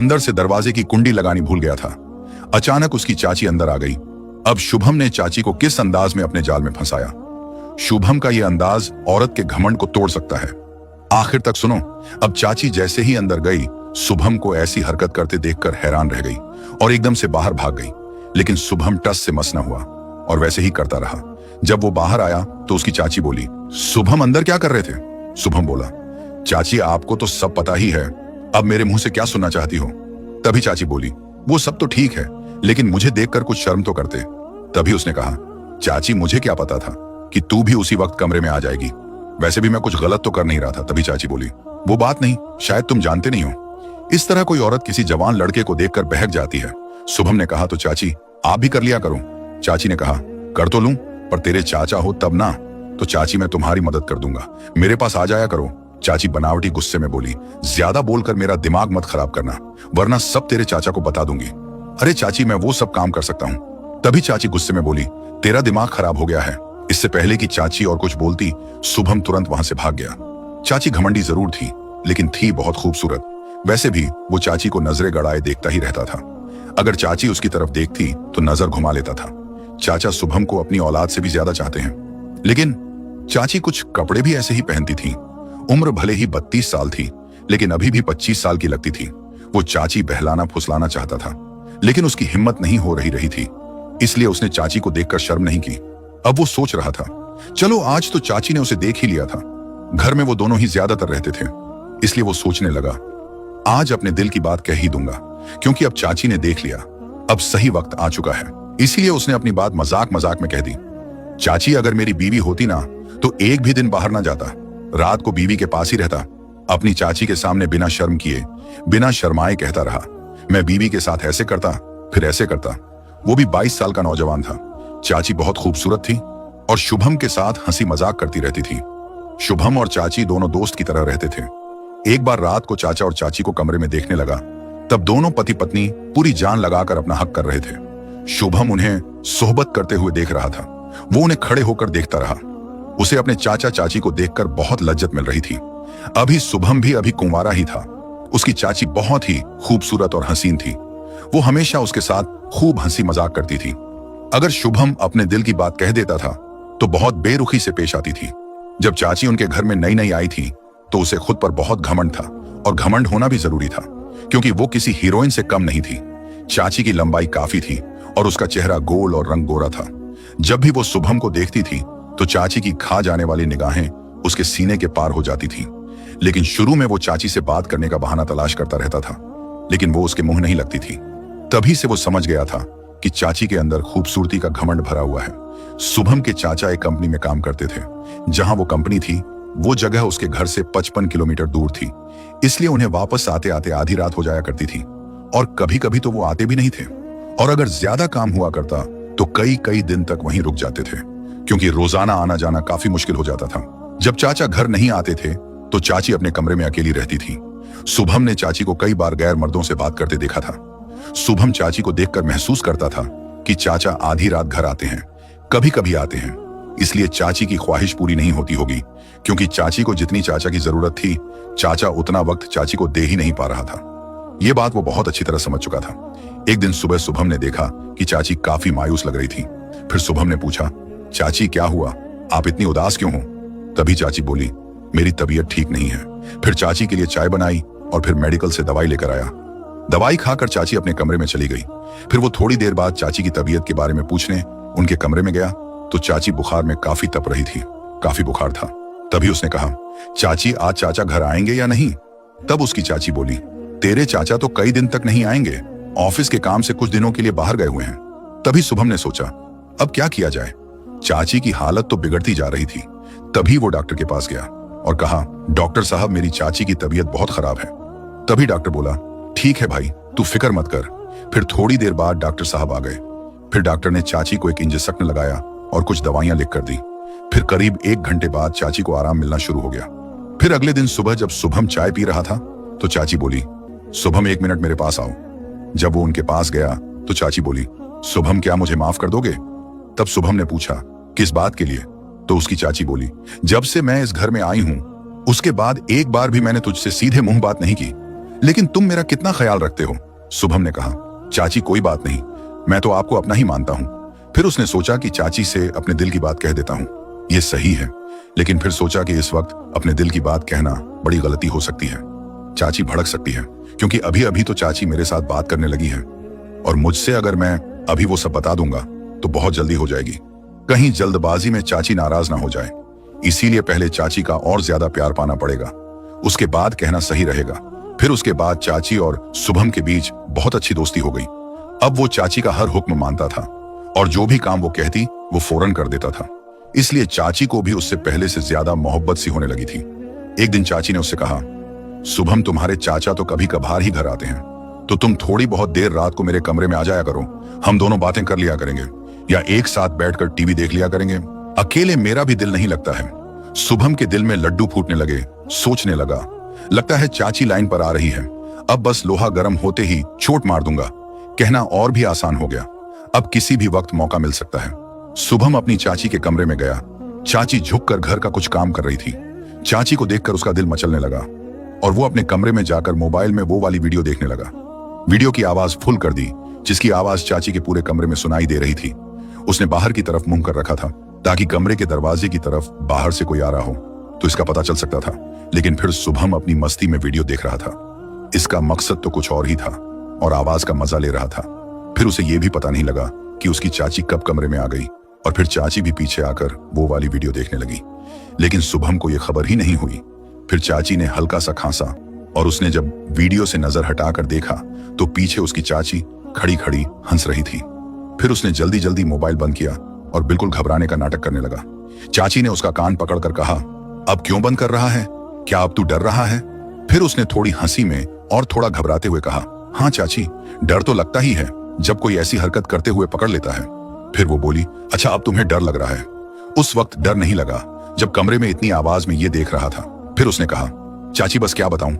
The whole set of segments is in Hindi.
अंदर से दरवाजे की कुंडी लगानी भूल गया था। अचानक उसकी चाची अंदर आ गई। अब शुभम ने चाची को किस अंदाज में अपने जाल में फंसाया। शुभम का यह अंदाज औरत के घमंड को तोड़ सकता है। आखिर तक सुनो। अब चाची जैसे ही अंदर गई, शुभम को ऐसी हरकत करते देखकर हैरान रह गई और एकदम से बाहर भाग गई। लेकिन शुभम टस से मस न हुआ और वैसे ही करता रहा। जब वो बाहर आया तो उसकी चाची बोली, शुभम अंदर क्या कर रहे थे? शुभम बोला, चाची आपको तो सब पता ही है, अब मेरे मुंह से क्या सुनना चाहती हो? तभी चाची बोली, वो सब तो ठीक है, लेकिन मुझे देखकर कुछ शर्म तो करते। तभी उसने कहा, चाची मुझे क्या पता था कि तू भी उसी वक्त कमरे में आ जाएगी, वैसे भी मैं कुछ गलत तो कर नहीं रहा था। तभी चाची बोली, वो बात नहीं, शायद तुम जानते नहीं हो। इस तरह कोई औरत किसी जवान लड़के को देखकर बहक जाती है। शुभम ने कहा, तो चाची आप भी कर लिया करो। चाची ने कहा, कर तो लूं, पर तेरे चाचा हो तब ना। तो चाची मैं तुम्हारी मदद कर दूंगा, मेरे पास आ जाया करो। चाची बनावटी गुस्से में बोली, ज्यादा बोलकर मेरा दिमाग मत खराब करना, वरना सब तेरे चाचा को बता दूंगी। अरे चाची मैं वो सब काम कर सकता हूँ। तभी चाची गुस्से में बोली, तेरा दिमाग खराब हो गया है। इससे पहले कि चाची और कुछ बोलती, शुभम तुरंत वहां से भाग गया। चाची घमंडी जरूर थी, लेकिन थी बहुत खूबसूरत। वैसे भी वो चाची को नजरें गड़ाए देखता ही रहता था। अगर चाची उसकी तरफ देखती तो नजर घुमा लेता था। चाचा शुभम को अपनी औलाद से भी ज्यादा चाहते हैं, लेकिन चाची कुछ कपड़े भी ऐसे ही पहनती थी। उम्र भले ही 32 साल थी, लेकिन अभी भी 25 साल की लगती थी। वो चाची बहलाना फुसलाना चाहता था, लेकिन उसकी हिम्मत नहीं हो रही थी, इसलिए उसने चाची को देखकर शर्म नहीं की। अब वो सोच रहा था, चलो आज तो चाची ने उसे देख ही लिया था। घर में वो दोनों ही ज्यादातर रहते थे, इसलिए वो सोचने लगा, आज अपने दिल की बात कह ही दूंगा, क्योंकि अब चाची ने देख लिया, अब सही वक्त आ चुका है। इसीलिए उसने अपनी बात मजाक मजाक में कह दी, चाची अगर मेरी बीवी होती ना तो एक भी दिन बाहर ना जाता, रात को बीवी के पास ही रहता। अपनी चाची के सामने बिना शर्म किए, बिना शर्माए कहता रहा, मैं बीवी के साथ ऐसे करता, फिर ऐसे करता। वो भी 22 साल का नौजवान था। चाची बहुत खूबसूरत थी और शुभम के साथ हंसी मजाक करती रहती थी। शुभम और चाची दोनों दोस्त की तरह रहते थे। एक बार रात को चाचा और चाची को कमरे में देखने लगा, तब दोनों पति पत्नी पूरी जान लगाकर अपना हक कर रहे थे। शुभम उन्हें सोहबत करते हुए देख रहा था। वो उन्हें खड़े होकर देखता रहा। उसे अपने चाचा चाची को देखकर बहुत लज्जत मिल रही थी। अभी शुभम भी अभी कुंवारा ही था। उसकी चाची बहुत ही खूबसूरत और हसीन थी। वो हमेशा उसके साथ खूब हंसी मजाक करती थी। अगर शुभम अपने दिल की बात कह देता था तो बहुत बेरुखी से पेश आती थी। जब चाची उनके घर में नई नई आई थी तो उसे खुद पर बहुत घमंड था, और घमंड होना भी जरूरी था, क्योंकि वो किसी हीरोइन से कम नहीं थी। चाची की लंबाई काफी थी और उसका चेहरा गोल और रंग गोरा था। जब भी वो शुभम को देखती थी तो चाची की खा जाने वाली निगाहें उसके सीने के पार हो जाती थी। लेकिन शुरू में वो चाची से बात करने का बहाना तलाश करता रहता था, लेकिन वो उसके मुंह नहीं लगती थी। तभी से वो समझ गया था कि चाची के अंदर खूबसूरती का घमंड भरा हुआ है। शुभम के चाचा एक कंपनी में काम करते थे। जहां वो कंपनी थी वो जगह उसके घर से 55 किलोमीटर दूर थी, इसलिए उन्हें वापस आते आते आधी रात हो जाया करती थी, और कभी कभी तो वो आते भी नहीं थे। और अगर ज्यादा काम हुआ करता तो कई कई दिन तक वहीं रुक जाते थे, क्योंकि रोजाना आना जाना काफी मुश्किल हो जाता था। जब चाचा घर नहीं आते थे तो चाची अपने कमरे में अकेली रहती थी। शुभम ने चाची को कई बार गैर मर्दों से बात करते देखा था। शुभम चाची को देखकर महसूस करता था कि चाचा आधी रात घर आते हैं, कभी कभी आते हैं, इसलिए चाची की ख्वाहिश पूरी नहीं होती होगी, क्योंकि चाची को जितनी चाचा की जरूरत थी चाचा उतना वक्त चाची को दे ही नहीं पा रहा था। यह बात वो बहुत अच्छी तरह समझ चुका था। एक दिन सुबह शुभम ने देखा कि चाची काफी मायूस लग रही थी। फिर शुभम ने पूछा, चाची क्या हुआ, आप इतनी उदास क्यों हो? तभी चाची बोली, मेरी तबीयत ठीक नहीं है। फिर चाची के लिए चाय बनाई और फिर मेडिकल से दवाई लेकर आया। दवाई खाकर चाची अपने कमरे में चली गई। फिर वो थोड़ी देर बाद चाची की तबीयत के बारे में पूछने उनके कमरे में गया तो चाची बुखार में काफी तप रही थी, काफी बुखार था। तभी उसने कहा, चाची आज चाचा घर आएंगे या नहीं? तब उसकी चाची बोली, तेरे चाचा तो कई दिन तक नहीं आएंगे, ऑफिस के काम से कुछ दिनों के लिए बाहर गए हुए हैं। तभी शुभम ने सोचा, अब क्या किया जाए? चाची की हालत तो बिगड़ती जा रही थी। तभी वो डॉक्टर के पास गया और कहा, डॉक्टर साहब मेरी चाची की तबीयत बहुत खराब है। तभी डॉक्टर बोला, ठीक है भाई, तू फिक्र मत कर। फिर थोड़ी देर बाद डॉक्टर साहब आ गए। फिर डॉक्टर ने चाची को एक इंजेक्शन लगाया और कुछ दवाइयां लिख कर दी। फिर करीब 1 घंटे बाद चाची को आराम मिलना शुरू हो गया। फिर अगले दिन सुबह जब शुभम चाय पी रहा था तो चाची बोली, शुभम 1 मिनट मेरे पास आओ। जब वो उनके पास गया तो चाची बोली, शुभम क्या मुझे माफ कर दोगे? तब शुभम ने पूछा, किस बात के लिए? तो उसकी चाची बोली, जब से मैं इस घर में आई हूं उसके बाद एक बार भी मैंने तुझसे सीधे मुंह बात नहीं की। लेकिन तुम मेरा कितना ख्याल रखते हो। शुभम ने कहा, चाची कोई बात नहीं, मैं तो आपको अपना ही मानता हूं। फिर उसने सोचा कि चाची से अपने दिल की बात कह देता हूं, यह सही है। लेकिन फिर सोचा कि इस वक्त अपने दिल की बात कहना बड़ी गलती हो सकती है। चाची भड़क सकती है, क्योंकि अभी अभी तो चाची मेरे साथ बात करने लगी है, और मुझसे अगर मैं अभी वो सब बता दूंगा तो बहुत जल्दी हो जाएगी। कहीं जल्दबाजी में चाची नाराज ना हो जाए, इसीलिए पहले चाची का और ज्यादा प्यार पाना पड़ेगा, उसके बाद कहना सही रहेगा। फिर उसके बाद चाची और शुभम के बीच बहुत अच्छी दोस्ती हो गई। अब वो चाची का हर हुक्म मानता था, और जो भी काम वो कहती वो फौरन कर देता था। इसलिए चाची को भी उससे पहले से ज्यादा मोहब्बत सी होने लगी थी। एक दिन चाची ने उससे कहा, शुभम तुम्हारे चाचा तो कभी कभार ही घर आते हैं, तो तुम थोड़ी बहुत देर रात को मेरे कमरे में आ जाया करो, हम दोनों बातें कर लिया करेंगे, या एक साथ बैठकर टीवी देख लिया करेंगे। अकेले मेरा भी दिल नहीं लगता है। शुभम के दिल में लड्डू फूटने लगे, सोचने लगा, लगता है चाची लाइन पर आ रही है, अब बस लोहा गर्म होते ही चोट मार दूंगा। कहना और भी आसान हो गया, अब किसी भी वक्त मौका मिल सकता है। शुभम अपनी चाची के कमरे में गया। चाची झुककर घर का कुछ काम कर रही थी। चाची को देखकर उसका दिल मचलने लगा, और वो अपने कमरे में जाकर मोबाइल में वो वाली वीडियो देखने लगा। वीडियो की आवाज फुल कर दी, जिसकी आवाज चाची के पूरे कमरे में सुनाई दे रही थी। उसने बाहर की तरफ मुंह कर रखा था, ताकि कमरे के दरवाजे की तरफ बाहर से कोई आ रहा हो तो इसका पता चल सकता था। लेकिन फिर शुभम अपनी मस्ती में वीडियो देख रहा था। इसका मकसद तो कुछ और ही था, और आवाज का मजा ले रहा था। फिर उसे यह भी पता नहीं लगा कि उसकी चाची कब कमरे में आ गई, और फिर चाची भी पीछे आकर वो वाली वीडियो देखने लगी। लेकिन शुभम को यह खबर ही नहीं हुई। फिर चाची ने हल्का सा खांसा, और उसने जब वीडियो से नजर हटाकर देखा तो पीछे उसकी चाची खड़ी खड़ी हंस रही थी। फिर उसने जल्दी जल्दी मोबाइल बंद किया और बिल्कुल घबराने का नाटक करने लगा। चाची ने उसका कान पकड़कर कहा, अब क्यों बंद कर रहा है, क्या अब तू डर रहा है? फिर उसने थोड़ी हंसी में और थोड़ा घबराते हुए कहा, हाँ चाची, डर तो लगता ही है जब कोई ऐसी हरकत करते हुए पकड़ लेता है। फिर वो बोली, अच्छा अब तुम्हें डर लग रहा है। उस वक्त डर नहीं लगा जब कमरे में इतनी आवाज में ये देख रहा था। फिर उसने कहा, चाची बस क्या बताऊं,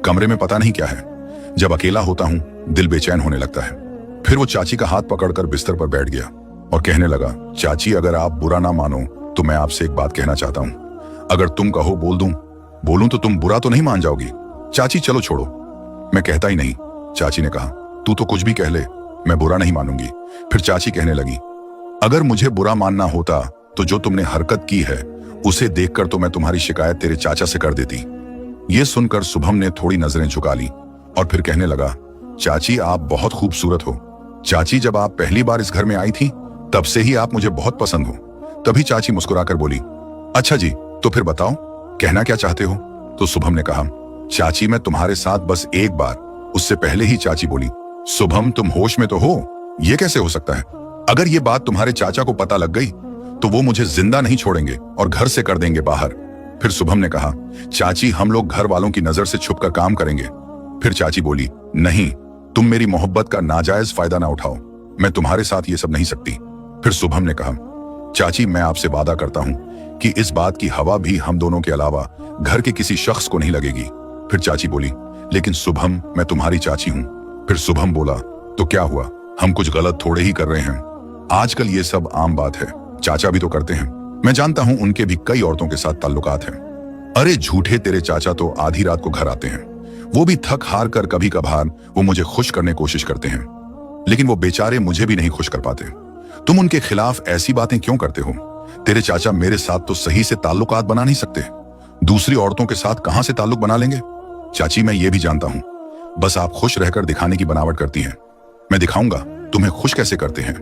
कमरे में पता नहीं क्या है, जब अकेला होता हूं दिल बेचैन होने लगता है। फिर वो चाची का हाथ पकड़कर बिस्तर पर बैठ गया और कहने लगा, चाची अगर आप बुरा ना मानो तो मैं आपसे एक बात कहना चाहता हूं। अगर तुम कहो बोलूं तो तुम बुरा तो नहीं मान जाओगी? चाची चलो छोड़ो, मैं कहता ही नहीं। चाची ने कहा, तू तो कुछ भी कह ले, मैं बुरा नहीं मानूंगी। फिर चाची कहने लगी, अगर मुझे बुरा मानना होता तो जो तुमने हरकत की है उसे देखकर तो मैं तुम्हारी शिकायत तेरे चाचा से कर देती। ये सुनकर शुभम ने थोड़ी नजरें झुका ली और फिर कहने लगा, चाची आप बहुत खूबसूरत हो। चाची जब आप पहली बार इस घर में आई थी तब से ही आप मुझे बहुत पसंद हो। तभी चाची मुस्कुराकर बोली, अच्छा जी, तो फिर बताओ कहना क्या चाहते हो? तो शुभम ने कहा, चाची मैं तुम्हारे साथ बस एक बार। उससे पहले ही चाची बोली, शुभम तुम होश में तो हो? ये कैसे हो सकता है? अगर ये बात तुम्हारे चाचा को पता लग गई तो वो मुझे जिंदा नहीं छोड़ेंगे और घर से कर देंगे बाहर। फिर शुभम ने कहा, चाची हम लोग घर वालों की नजर से छुपकर काम करेंगे। फिर चाची बोली, नहीं, तुम मेरी मोहब्बत का नाजायज फायदा ना उठाओ, मैं तुम्हारे साथ ये सब नहीं सकती। फिर शुभम ने कहा, चाची मैं आपसे वादा करता हूं कि इस बात की हवा भी हम दोनों के अलावा घर के किसी शख्स को नहीं लगेगी। फिर चाची बोली, लेकिन शुभम मैं तुम्हारी चाची हूं। फिर शुभम बोला, तो क्या हुआ, हम कुछ गलत थोड़े ही कर रहे हैं? आजकल ये सब आम बात है, चाचा भी तो करते हैं। मैं जानता हूं उनके भी कई औरतों के साथ ताल्लुकात हैं। अरे झूठे, तेरे चाचा तो आधी रात को घर आते हैं, वो भी थक हार कर। कभी कभार वो मुझे खुश करने की कोशिश करते हैं, लेकिन वो बेचारे मुझे भी नहीं खुश कर पाते। तुम उनके खिलाफ ऐसी बातें क्यों करते हो? तेरे चाचा मेरे साथ तो सही से ताल्लुकात बना नहीं सकते, दूसरी औरतों के साथ कहां से ताल्लुक बना लेंगे? चाची मैं ये भी जानता हूं, बस आप खुश रहकर दिखाने की बनावट करती हैं। मैं दिखाऊंगा तुम्हें खुश कैसे करते हैं।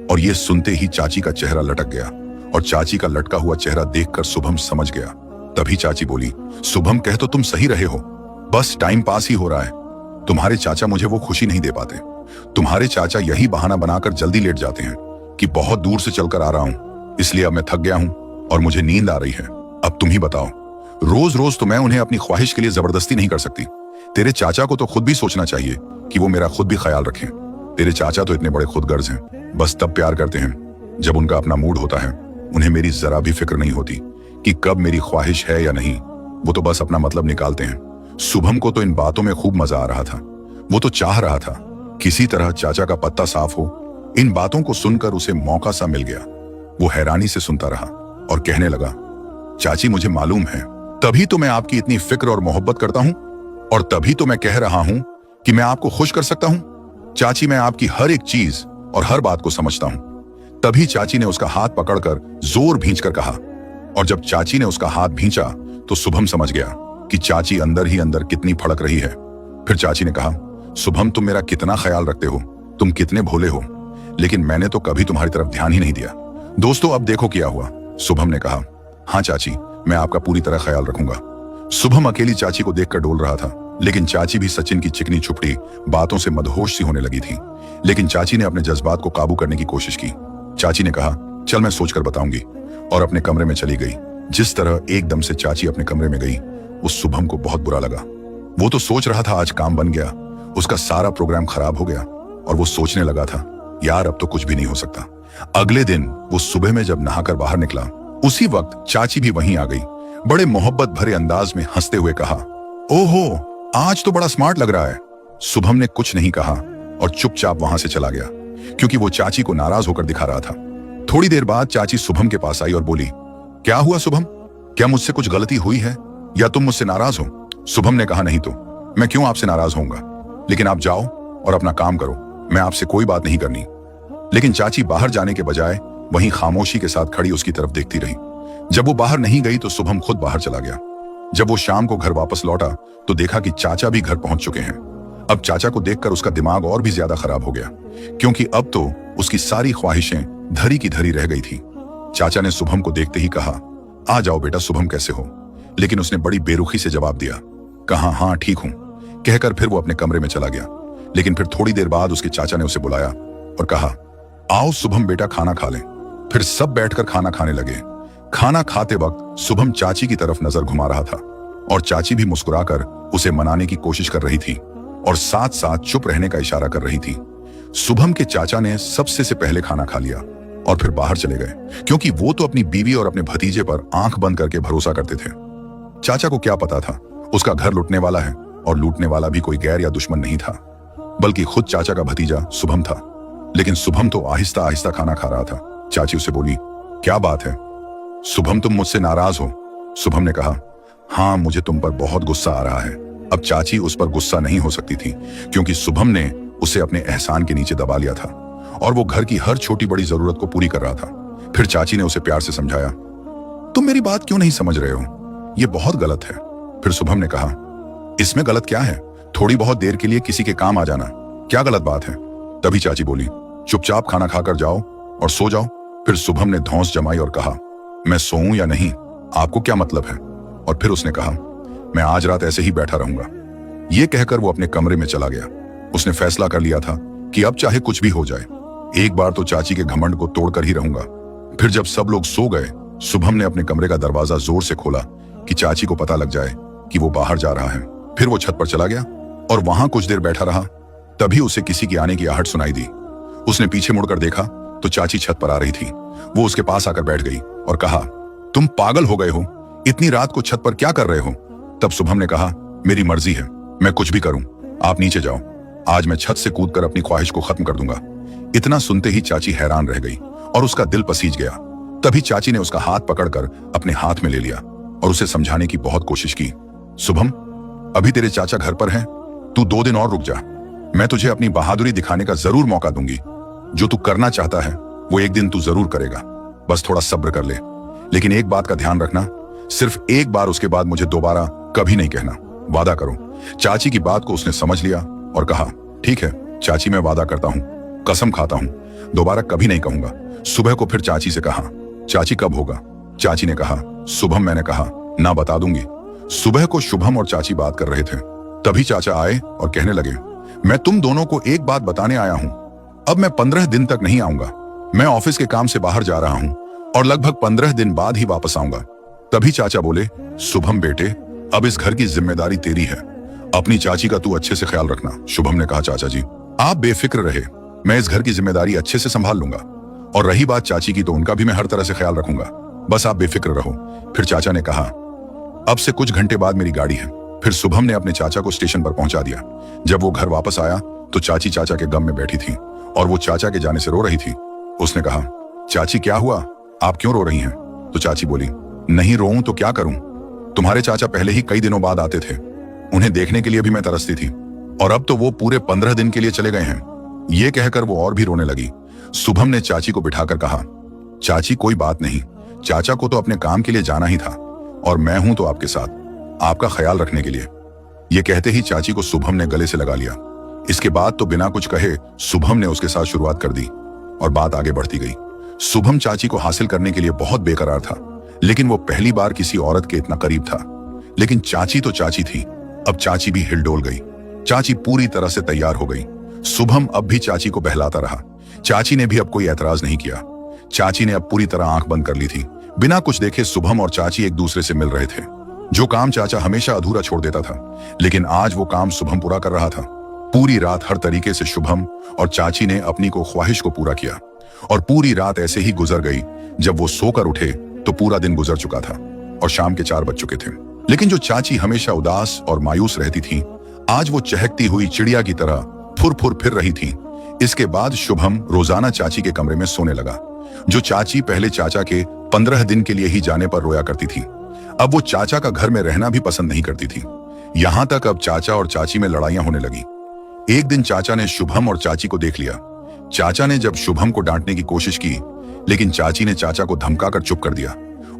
और ये सुनते ही चाची का चेहरा लटक गया, और चाची का लटका हुआ चेहरा देखकर शुभम समझ गया। तभी चाची बोली, शुभम कह तो तुम सही रहे हो, बस टाइम पास ही हो रहा है। तुम्हारे चाचा मुझे वो खुशी नहीं दे पाते। तुम्हारे चाचा यही बहाना बनाकर जल्दी लेट जाते हैं कि बहुत दूर से चलकर आ रहा हूं, इसलिए अब मैं थक गया हूं और मुझे नींद आ रही है। अब तुम ही बताओ, रोज रोज तो मैं उन्हें अपनी ख्वाहिश के लिए जबरदस्ती नहीं कर सकती। तेरे चाचा को तो खुद भी सोचना चाहिए कि वो मेरा खुद भी ख्याल रखें। तेरे चाचा तो इतने बड़े खुदगर्ज हैं, बस तब प्यार करते हैं जब उनका अपना मूड होता है। उन्हें मेरी जरा भी फिक्र नहीं होती कि कब मेरी ख्वाहिश है या नहीं, वो तो बस अपना मतलब निकालते हैं। शुभम को तो इन बातों में खूब मजा आ रहा था। वो तो चाह रहा था किसी तरह चाचा का पत्ता साफ हो। इन बातों को सुनकर उसे मौका सा मिल गया। वो हैरानी से सुनता रहा और कहने लगा, चाची मुझे मालूम है, तभी तो मैं आपकी इतनी फिक्र और मोहब्बत करता हूं। और तभी तो मैं कह रहा हूं कि मैं आपको खुश कर सकता हूं। चाची, मैं आपकी हर एक चीज और हर बात को समझता हूं। तभी चाची ने उसका हाथ पकड़कर जोर भींचकर कहा। और जब चाची ने उसका हाथ भींचा तो शुभम समझ गया कि चाची अंदर ही अंदर कितनी फड़क रही है। फिर चाची ने कहा, शुभम, तुम मेरा कितना ख्याल रखते हो, तुम कितने भोले हो, लेकिन मैंने तो कभी तुम्हारी तरफ ध्यान ही नहीं दिया। दोस्तों, अब देखो क्या हुआ। शुभम ने कहा, हाँ चाची, मैं आपका पूरी तरह ख्याल रखूंगा। शुभम अकेली चाची को देखकर डोल रहा था, लेकिन चाची भी सचिन की चिकनी छुपटी बातों से मदहोश सी होने लगी थी। लेकिन चाची ने अपने जज्बात को काबू करने की कोशिश की। चाची ने कहा, चल मैं सोचकर बताऊंगी, और अपने कमरे में चली गई। जिस तरह एकदम से चाची अपने कमरे में गई, उस शुभम को बहुत बुरा लगा। वो तो सोच रहा था आज काम बन गया, उसका सारा प्रोग्राम खराब हो गया, और वो सोचने लगा था, यार अब तो कुछ भी नहीं हो सकता। अगले दिन वो सुबह में जब नहाकर बाहर निकला, उसी वक्त चाची भी वहीं आ गई। बड़े मोहब्बत भरे अंदाज में हंसते हुए कहा, ओहो, आज तो बड़ा स्मार्ट लग रहा है। शुभम ने कुछ नहीं कहा और चुपचाप वहां से चला गया, क्योंकि वो चाची को नाराज होकर दिखा रहा था। थोड़ी देर बाद चाची शुभम के पास आई और बोली, क्या हुआ शुभम, क्या मुझसे कुछ गलती हुई है या तुम मुझसे नाराज हो? शुभम ने कहा, नहीं तो मैं क्यों आपसे नाराज होऊंगा, लेकिन आप जाओ और अपना काम करो, मैं आपसे कोई बात नहीं करनी। लेकिन चाची बाहर जाने के बजाय वहीं खामोशी के साथ खड़ी उसकी तरफ देखती रही। जब वो बाहर नहीं गई तो शुभम खुद बाहर चला गया। जब वो शाम को घर वापस लौटा तो देखा कि चाचा भी घर पहुंच चुके हैं। अब चाचा को देखकर उसका दिमाग और भी ज्यादा खराब हो गया, क्योंकि अब तो उसकी सारी ख्वाहिशें धरी की धरी रह गई थी। चाचा ने शुभम को देखते ही कहा, आ जाओ बेटा, शुभम कैसे हो? लेकिन उसने बड़ी बेरुखी से जवाब दिया, कहा, हाँ ठीक हूं, कहकर फिर वो अपने कमरे में चला गया। लेकिन फिर थोड़ी देर बाद उसके चाचा ने उसे बुलाया और कहा, आओ शुभम बेटा, खाना खा लें। फिर सब बैठकर खाना खाने लगे। खाना खाते वक्त शुभम चाची की तरफ नजर घुमा रहा था, और चाची भी मुस्कुराकर उसे मनाने की कोशिश कर रही थी और साथ साथ चुप रहने का इशारा कर रही थी। शुभम के चाचा ने सबसे से पहले खाना खा लिया और फिर बाहर चले गए, क्योंकि वो तो अपनी बीवी और अपने भतीजे पर आंख बंद करके भरोसा करते थे। चाचा को क्या पता था, उसका घर लूटने वाला है, और लूटने वाला भी कोई गैर या दुश्मन नहीं था, बल्कि खुद चाचा का भतीजा शुभम था। लेकिन शुभम तो आहिस्ता आहिस्ता खाना खा रहा था। चाची उसे बोली, क्या बात है शुभम, तुम मुझसे नाराज हो? शुभम ने कहा, हाँ, मुझे तुम पर बहुत गुस्सा आ रहा है। अब चाची उस पर गुस्सा नहीं हो सकती थी, क्योंकि शुभम ने उसे अपने एहसान के नीचे दबा लिया था और वो घर की हर छोटी बड़ी जरूरत को पूरी कर रहा था। फिर चाची ने उसे प्यार से समझाया, तुम मेरी बात क्यों नहीं समझ रहे हो, ये बहुत गलत है। फिर शुभम ने कहा, इसमें गलत क्या है, थोड़ी बहुत देर के लिए किसी के काम आ जाना क्या गलत बात है? तभी चाची बोली, चुपचाप खाना खाकर जाओ और सो जाओ। फिर शुभम ने धौंस जमाई और कहा, मैं सोऊं या नहीं, आपको क्या मतलब है? और फिर उसने कहा, मैं आज रात ऐसे ही बैठा रहूंगा। ये कहकर वो अपने कमरे में चला गया। उसने फैसला कर लिया था कि अब चाहे कुछ भी हो जाए, एक बार तो चाची के घमंड को तोड़कर ही रहूंगा। फिर जब सब लोग सो गए, शुभम ने अपने कमरे का दरवाजा जोर से खोला कि चाची को पता लग जाए कि वो बाहर जा रहा है। फिर वो छत पर चला गया और वहां कुछ देर बैठा रहा। तभी उसे किसी की आने की आहट सुनाई दी। उसने पीछे मुड़कर देखा तो चाची छत पर आ रही थी। वो उसके पास आकर बैठ गई और कहा, तुम पागल हो गए हो, इतनी रात को छत पर क्या कर रहे हो? तब शुभम ने कहा, मेरी मर्जी है, मैं कुछ भी करूं, आप नीचे जाओ, आज मैं छत से कूदकर अपनी ख्वाहिश को खत्म कर दूंगा। इतना सुनते ही चाची हैरान रह गई और उसका दिल पसीज गया। तभी चाची ने उसका हाथ पकड़कर अपने हाथ में ले लिया और उसे समझाने की बहुत कोशिश की। शुभम, अभी तेरे चाचा घर पर हैं, तू 2 दिन और रुक जा, मैं तुझे अपनी बहादुरी दिखाने का जरूर मौका दूंगी। जो तू करना चाहता है वो एक दिन तू जरूर करेगा, बस थोड़ा सब्र कर ले। लेकिन एक बात का ध्यान रखना, सिर्फ एक बार, उसके बाद मुझे दोबारा कभी नहीं कहना, वादा करो। चाची की बात को उसने समझ लिया और कहा, ठीक है चाची, मैं वादा करता हूँ, कसम खाता हूँ, दोबारा कभी नहीं कहूंगा। सुबह को फिर चाची से कहा, चाची कब होगा? चाची ने कहा, शुभम, मैंने कहा ना, बता दूंगी। सुबह को शुभम और चाची बात कर रहे थे। तभी चाचा आए और कहने लगे, मैं तुम दोनों को एक बात बताने आया हूं। अब मैं 15 दिन तक नहीं आऊंगा, मैं ऑफिस के काम से बाहर जा रहा हूं और लगभग 15 दिन बाद ही वापस आऊंगा। तभी चाचा बोले, शुभम बेटे, अब इस घर की जिम्मेदारी तेरी है, अपनी चाची का तू अच्छे से ख्याल रखना। शुभम ने कहा, चाचा जी आप बेफिक्र रहे, मैं इस घर की जिम्मेदारी अच्छे से संभाल लूंगा, और रही बात चाची की तो उनका भी मैं हर तरह से ख्याल रखूंगा, बस आप बेफिक्र रहो। फिर चाचा ने कहा, अब से कुछ घंटे बाद मेरी गाड़ी है। फिर शुभम ने अपने चाचा को स्टेशन पर पहुंचा दिया। जब वो घर वापस आया तो चाची चाचा के गम में बैठी थी और वो चाचा के जाने से रो रही थी। उसने कहा, चाची क्या हुआ, आप क्यों रो रही हैं? तो चाची बोली, नहीं रोऊं तो क्या करूं, तुम्हारे चाचा पहले ही कई दिनों बाद आते थे, उन्हें देखने के लिए भी मैं तरसती थी, और अब तो वो पूरे 15 दिन के लिए चले गए हैं। ये कहकर वो और भी रोने लगी। शुभम ने चाची को बिठाकर कहा, चाची कोई बात नहीं, चाचा को तो अपने काम के लिए जाना ही था, और मैं हूं तो आपके साथ, आपका ख्याल रखने के लिए। ये कहते ही चाची को शुभम ने गले से लगा लिया। इसके बाद तो बिना कुछ कहे शुभम ने उसके साथ शुरुआत कर दी और बात आगे बढ़ती गई। शुभम चाची को हासिल करने के लिए बहुत बेकरार था, लेकिन वो पहली बार किसी औरत के इतना करीब था। लेकिन चाची तो चाची थी, अब चाची भी हिलडोल गई। चाची पूरी तरह से तैयार हो गई। शुभम अब भी चाची को बहलाता रहा। चाची ने भी अब कोई एतराज नहीं किया। चाची ने अब पूरी तरह आंख बंद कर ली थी। बिना कुछ देखे शुभम और चाची एक दूसरे से मिल रहे थे। जो काम चाचा हमेशा अधूरा छोड़ देता था, लेकिन आज वो काम शुभम पूरा कर रहा था। पूरी रात हर तरीके से शुभम और चाची ने अपनी को ख्वाहिश को पूरा किया, और पूरी रात ऐसे ही गुजर गई। जब वो सोकर उठे तो पूरा दिन गुजर चुका था और शाम के 4 बज चुके थे। लेकिन जो चाची हमेशा उदास और मायूस रहती थी, आज वो चहकती हुई चिड़िया की तरह फुर फुर फिर रही थी। इसके बाद शुभम रोजाना चाची के कमरे में सोने लगा। जो चाची पहले चाचा के 15 दिन के लिए ही जाने पर रोया करती थी, अब वो चाचा का घर में रहना भी पसंद नहीं करती थी। यहां तक अब चाचा और चाची में लड़ाइयां होने लगी। एक दिन चाचा ने शुभम और चाची को देख लिया। चाचा ने जब शुभम को डांटने की कोशिश की, लेकिन चाची ने चाचा को धमकाकर चुप कर दिया,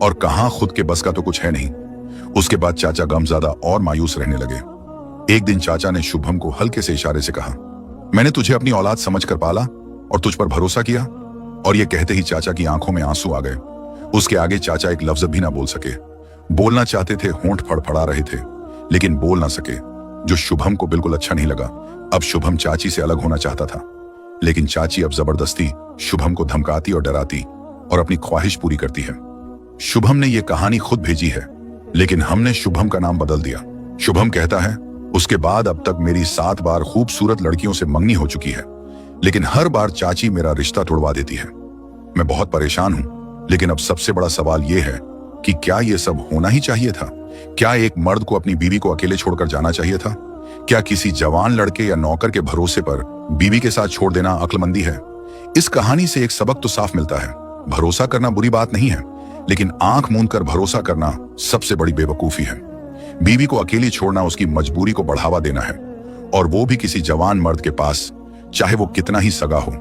और कहा खुद के बस का तो कुछ है नहीं। उसके बाद चाचा गमज़्यादा और मायूस रहने लगे। एक दिन चाचा ने शुभम को हल्के से इशारे से कहा, मैंने तुझे अपनी औलाद समझकर पाला और तुझ पर भरोसा किया। और ये कहते ही चाचा की आंखों में आंसू आ गए। उसके आगे चाचा एक लफ्ज भी ना बोल सके। बोलना चाहते थे, होंठ फड़फड़ा रहे थे, लेकिन बोल ना सके, जो शुभम को बिल्कुल अच्छा नहीं लगा। अब शुभम चाची से अलग होना चाहता था, लेकिन चाची अब जबरदस्ती शुभम को धमकाती और डराती और अपनी ख्वाहिश पूरी करती है। शुभम ने यह कहानी खुद भेजी है, लेकिन हमने शुभम का नाम बदल दिया। शुभम कहता है, उसके बाद अब तक मेरी 7 बार खूबसूरत लड़कियों से मंगनी हो चुकी है, लेकिन हर बार चाची मेरा रिश्ता तोड़वा देती है। मैं बहुत परेशान हूं, लेकिन अब सबसे बड़ा सवाल यह है कि क्या यह सब होना ही चाहिए था? क्या एक मर्द को अपनी बीवी को अकेले छोड़कर जाना चाहिए था? क्या किसी जवान लड़के या नौकर के भरोसे पर बीवी के साथ छोड़ देना अक्लमंदी है? इस कहानी से एक सबक तो साफ मिलता है, भरोसा करना बुरी बात नहीं है, लेकिन आंख मूंद कर भरोसा करना सबसे बड़ी बेवकूफी है। बीवी को अकेली छोड़ना उसकी मजबूरी को बढ़ावा देना है, और वो भी किसी जवान मर्द के पास, चाहे वो कितना ही सगा हो।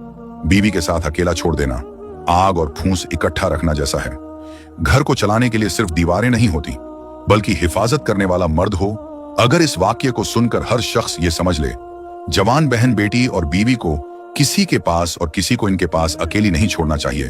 बीवी के साथ अकेला छोड़ देना आग और फूंस इकट्ठा रखना जैसा है। घर को चलाने के लिए सिर्फ दीवारें नहीं होती, बल्कि हिफाजत करने वाला मर्द हो। अगर इस वाक्य को सुनकर हर शख्स ये समझ ले, जवान बहन बेटी और बीवी को किसी के पास और किसी को इनके पास अकेली नहीं छोड़ना चाहिए।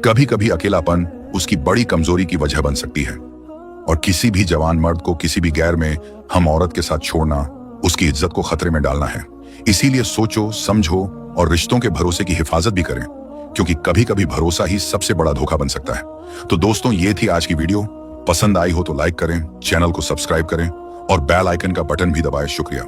कभी कभी अकेलापन उसकी बड़ी कमजोरी की वजह बन सकती है, और किसी भी जवान मर्द को किसी भी गैर में हम औरत के साथ छोड़ना उसकी इज्जत को खतरे में डालना है। इसीलिए सोचो, समझो और रिश्तों के भरोसे की हिफाजत भी करें, क्योंकि कभी कभी भरोसा ही सबसे बड़ा धोखा बन सकता है। तो दोस्तों, ये थी आज की वीडियो। पसंद आई हो तो लाइक करें, चैनल को सब्सक्राइब करें और बेल आइकन का बटन भी दबाएं। शुक्रिया।